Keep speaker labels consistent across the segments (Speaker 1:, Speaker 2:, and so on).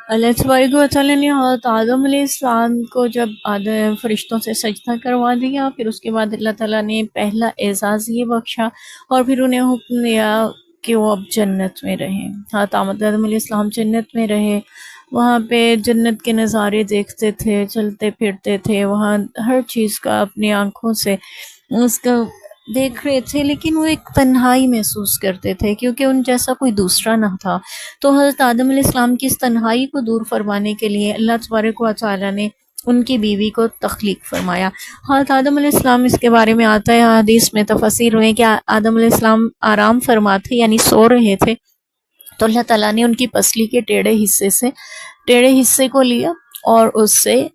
Speaker 1: اللہ تبارک و تعالیٰ نے حضرت آدم علیہ السلام کو جب فرشتوں سے سجدہ کروا دیا، پھر اس کے بعد اللہ تعالیٰ نے پہلا اعزاز یہ بخشا اور پھر انہیں حکم دیا کہ وہ اب جنت میں رہیں۔ حضرت آدم علیہ السلام جنت میں رہے، وہاں پہ جنت کے نظارے دیکھتے تھے، چلتے پھرتے تھے، وہاں ہر چیز کا اپنی آنکھوں سے اس کا دیکھ رہے تھے، لیکن وہ ایک تنہائی محسوس کرتے تھے کیونکہ ان جیسا کوئی دوسرا نہ تھا۔ تو حضرت آدم علیہ السلام کی اس تنہائی کو دور فرمانے کے لیے اللہ تبارک و تعالیٰ نے ان کی بیوی کو تخلیق فرمایا۔ حضرت آدم علیہ السلام، اس کے بارے میں آتا ہے حدیث میں تفاسیر میں کہ آدم علیہ السلام آرام فرماتے یعنی سو رہے تھے، تو اللہ تعالیٰ نے ان کی پسلی کے ٹیڑھے حصے کو لیا اور اس سے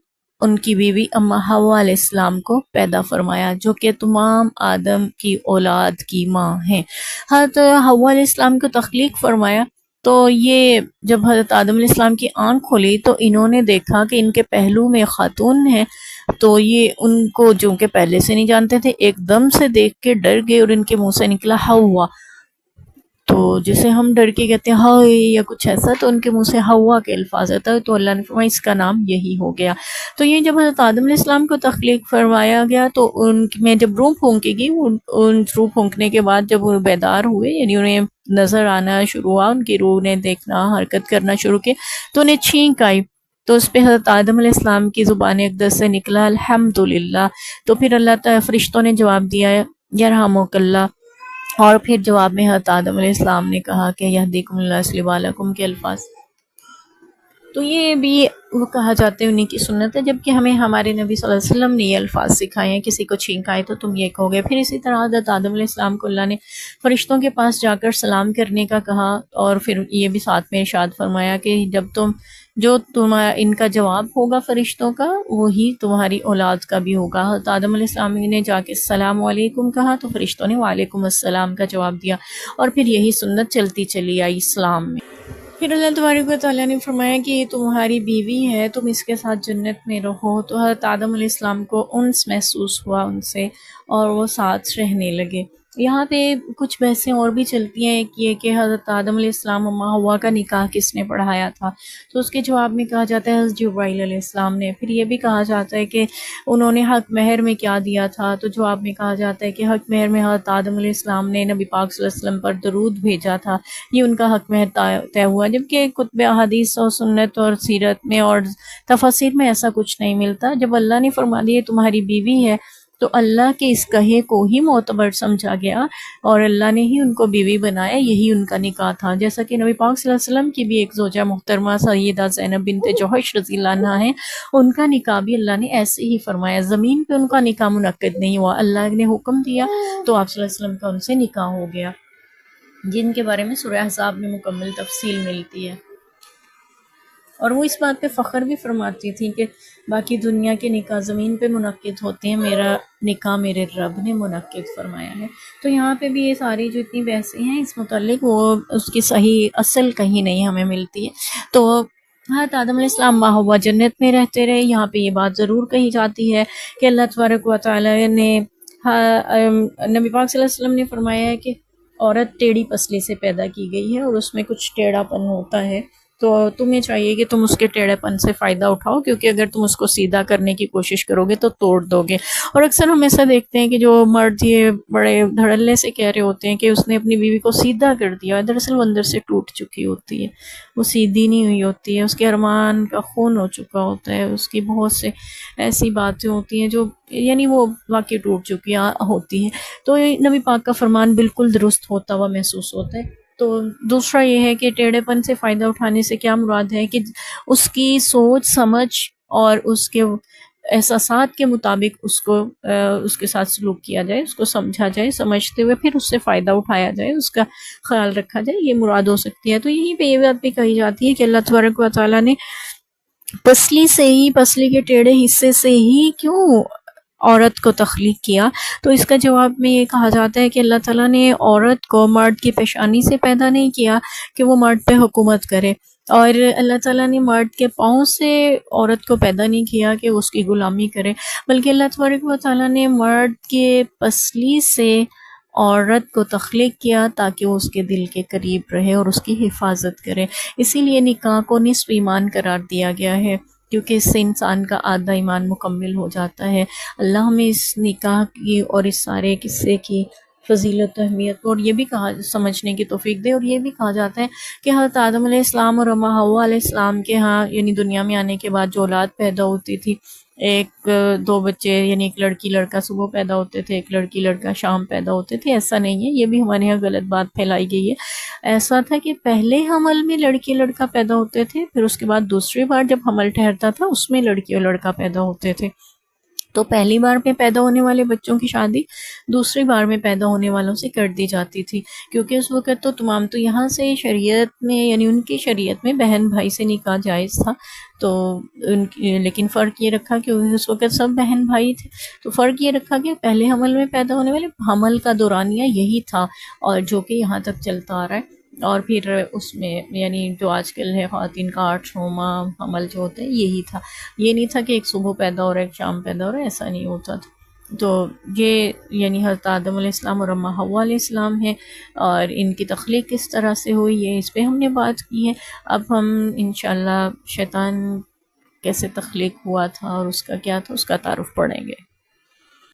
Speaker 1: ان کی بیوی اما حوا علیہ السلام کو پیدا فرمایا، جو کہ تمام آدم کی اولاد کی ماں ہیں۔ حضرت حوا علیہ السلام کو تخلیق فرمایا تو یہ جب حضرت آدم علیہ السلام کی آنکھ کھلی تو انہوں نے دیکھا کہ ان کے پہلو میں خاتون ہے، تو یہ ان کو جو کہ پہلے سے نہیں جانتے تھے، ایک دم سے دیکھ کے ڈر گئے اور ان کے منہ سے نکلا حوا، تو جسے ہم ڈر کے کہتے ہیں ہائے یا کچھ ایسا، تو ان کے منہ سے ہوا کے الفاظ آتا ہے، تو اللہ نے فرمایا اس کا نام یہی ہو گیا۔ تو یہ جب حضرت آدم علیہ السلام کو تخلیق فرمایا گیا تو ان میں جب روح پھونکی گئی، ان روح پھونکنے کے بعد جب وہ بیدار ہوئے، یعنی انہیں نظر آنا شروع ہوا، ان کی روح نے دیکھنا، حرکت کرنا شروع کی، تو انہیں چھینک آئی، تو اس پہ حضرت آدم علیہ السلام کی زبان اقدس سے نکلا الحمدللہ۔ تو پھر اللہ تعالیٰ فرشتوں نے جواب دیا یرحمک اللہ، اور پھر جواب میں حضرت آدم علیہ السلام نے کہا کہ یہدیکم اللہ یصلح بالکم کے الفاظ۔ تو یہ بھی وہ کہا جاتے ہیں انہیں کی سنت ہے، جبکہ ہمیں ہمارے نبی صلی اللہ علیہ وسلم نے یہ الفاظ سکھائے ہیں، کسی کو چھینک آئے تو تم یہ کہو گے۔ پھر اسی طرح حضرت آدم علیہ السلام کو اللہ نے فرشتوں کے پاس جا کر سلام کرنے کا کہا، اور پھر یہ بھی ساتھ میں ارشاد فرمایا کہ جو ان کا جواب ہوگا فرشتوں کا، وہی تمہاری اولاد کا بھی ہوگا۔ حضرت آدم علیہ السلام نے جا کے السلام علیکم کہا تو فرشتوں نے وعلیکم السلام کا جواب دیا، اور پھر یہی سنت چلتی چلی آئی اسلام میں۔ پھر اللہ تبارک و تعالیٰ نے فرمایا کہ یہ تمہاری بیوی ہے، تم اس کے ساتھ جنت میں رہو، تو حضرت آدم علیہ السلام کو انس محسوس ہوا ان سے، اور وہ ساتھ رہنے لگے۔ یہاں پہ کچھ بحثیں اور بھی چلتی ہیں، ایک یہ کہ حضرت آدم علیہ السلام اما حوا کا نکاح کس نے پڑھایا تھا، تو اس کے جواب میں کہا جاتا ہے حضرت جبرائیل علیہ السلام نے۔ پھر یہ بھی کہا جاتا ہے کہ انہوں نے حق مہر میں کیا دیا تھا، تو جواب میں کہا جاتا ہے کہ حق مہر میں حضرت آدم علیہ السلام نے نبی پاک صلی اللہ علیہ وسلم پر درود بھیجا تھا، یہ ان کا حق مہر طے ہوا، جبکہ کتب احادیث اور سنت اور سیرت میں اور تفاسیر میں ایسا کچھ نہیں ملتا۔ جب اللہ نے فرما دیا تمہاری بیوی ہے تو اللہ کے اس کہے کو ہی معتبر سمجھا گیا، اور اللہ نے ہی ان کو بیوی بنایا، یہی ان کا نکاح تھا۔ جیسا کہ نبی پاک صلی اللہ علیہ وسلم کی بھی ایک زوجہ محترمہ سیدہ زینب بنت جوحش رضی اللہ عنہا ہے، ان کا نکاح بھی اللہ نے ایسے ہی فرمایا، زمین پہ ان کا نکاح منعقد نہیں ہوا، اللہ نے حکم دیا تو آپ صلی اللہ علیہ وسلم کا ان سے نکاح ہو گیا، جن کے بارے میں سورہ احزاب میں مکمل تفصیل ملتی ہے۔ اور وہ اس بات پہ فخر بھی فرماتی تھی کہ باقی دنیا کے نکاح زمین پہ منعقد ہوتے ہیں، میرا نکاح میرے رب نے منعقد فرمایا ہے۔ تو یہاں پہ بھی یہ ساری جو اتنی بحثیں ہیں اس متعلق، وہ اس کی صحیح اصل کہیں نہیں ہمیں ملتی ہے۔ تو حضرت آدم علیہ السلام ماں حوا جنت میں رہتے رہے۔ یہاں پہ یہ بات ضرور کہی جاتی ہے کہ اللہ تبارک و تعالی نے نبی پاک صلی اللہ علیہ وسلم نے فرمایا ہے کہ عورت ٹیڑھی پسلی سے پیدا کی گئی ہے اور اس میں کچھ ٹیڑھا پن ہوتا ہے، تو تمہیں چاہیے کہ تم اس کے ٹیڑھے پن سے فائدہ اٹھاؤ، کیونکہ اگر تم اس کو سیدھا کرنے کی کوشش کرو گے تو توڑ دو گے۔ اور اکثر ہم ایسا دیکھتے ہیں کہ جو مرد یہ بڑے دھڑلے سے کہہ رہے ہوتے ہیں کہ اس نے اپنی بیوی کو سیدھا کر دیا، دراصل وہ اندر سے ٹوٹ چکی ہوتی ہے، وہ سیدھی نہیں ہوئی ہوتی ہے، اس کے ارمان کا خون ہو چکا ہوتا ہے، اس کی بہت سے ایسی باتیں ہوتی ہیں جو یعنی وہ واقعی ٹوٹ چکی ہوتی ہیں، تو نبی پاک کا فرمان بالکل درست ہوتا ہوا محسوس ہوتا ہے۔ تو دوسرا یہ ہے کہ ٹیڑھے پن سے فائدہ اٹھانے سے کیا مراد ہے کہ اس کی سوچ سمجھ اور اس کے احساسات کے مطابق اس کے ساتھ سلوک کیا جائے، اس کو سمجھا جائے، سمجھتے ہوئے پھر اس سے فائدہ اٹھایا جائے، اس کا خیال رکھا جائے، یہ مراد ہو سکتی ہے۔ تو یہیں پہ یہ بات بھی کہی جاتی ہے کہ اللہ تبارک و تعالیٰ نے پسلی کے ٹیڑھے حصے سے ہی کیوں عورت کو تخلیق کیا، تو اس کا جواب میں یہ کہا جاتا ہے کہ اللہ تعالیٰ نے عورت کو مرد کی پیشانی سے پیدا نہیں کیا کہ وہ مرد پہ حکومت کرے، اور اللہ تعالیٰ نے مرد کے پاؤں سے عورت کو پیدا نہیں کیا کہ اس کی غلامی کرے، بلکہ اللہ تبارک و تعالیٰ نے مرد کے پسلی سے عورت کو تخلیق کیا تاکہ وہ اس کے دل کے قریب رہے اور اس کی حفاظت کرے، اسی لیے نکاح کو نصف ایمان قرار دیا گیا ہے، کیونکہ اس سے انسان کا آدھا ایمان مکمل ہو جاتا ہے۔ اللہ ہمیں اس نکاح کی اور اس سارے قصے کی فضیلت و اہمیت اور یہ بھی کہا سمجھنے کی توفیق دے۔ اور یہ بھی کہا جاتا ہے کہ حضرت آدم علیہ السلام اور اماں حوا علیہ السلام کے ہاں یعنی دنیا میں آنے کے بعد جو اولاد پیدا ہوتی تھی، ایک دو بچے یعنی ایک لڑکی لڑکا صبح پیدا ہوتے تھے، ایک لڑکی لڑکا شام پیدا ہوتے تھے، ایسا نہیں ہے، یہ بھی ہمارے یہاں غلط بات پھیلائی گئی ہے۔ ایسا تھا کہ پہلے حمل میں لڑکی لڑکا پیدا ہوتے تھے، پھر اس کے بعد دوسری بار جب حمل ٹھہرتا تھا اس میں لڑکی اور لڑکا پیدا ہوتے تھے۔ تو پہلی بار میں پیدا ہونے والے بچوں کی شادی دوسری بار میں پیدا ہونے والوں سے کر دی جاتی تھی، کیونکہ اس وقت تو تمام تو یہاں سے شریعت میں یعنی ان کی شریعت میں بہن بھائی سے نکاح جائز تھا، تو لیکن فرق یہ رکھا کہ اس وقت سب بہن بھائی تھے، تو فرق یہ رکھا کہ پہلے حمل میں پیدا ہونے والے حمل کا دورانیہ یہی تھا، اور جو کہ یہاں تک چلتا آ رہا ہے۔ اور پھر اس میں یعنی جو آج کل ہے خواتین کا 8واں ماہ حمل جو ہوتا ہے یہی تھا، یہ نہیں تھا کہ ایک صبح پیدا ہو رہا ہے ایک شام پیدا ہو رہا ہے، ایسا نہیں ہوتا تھا۔ تو یہ یعنی حضرت آدم علیہ السلام اور اماں حوا علیہ السلام ہے، اور ان کی تخلیق کس طرح سے ہوئی ہے اس پہ ہم نے بات کی ہے۔ اب ہم انشاءاللہ شیطان کیسے تخلیق ہوا تھا اور اس کا کیا تھا اس کا تعارف پڑھیں گے۔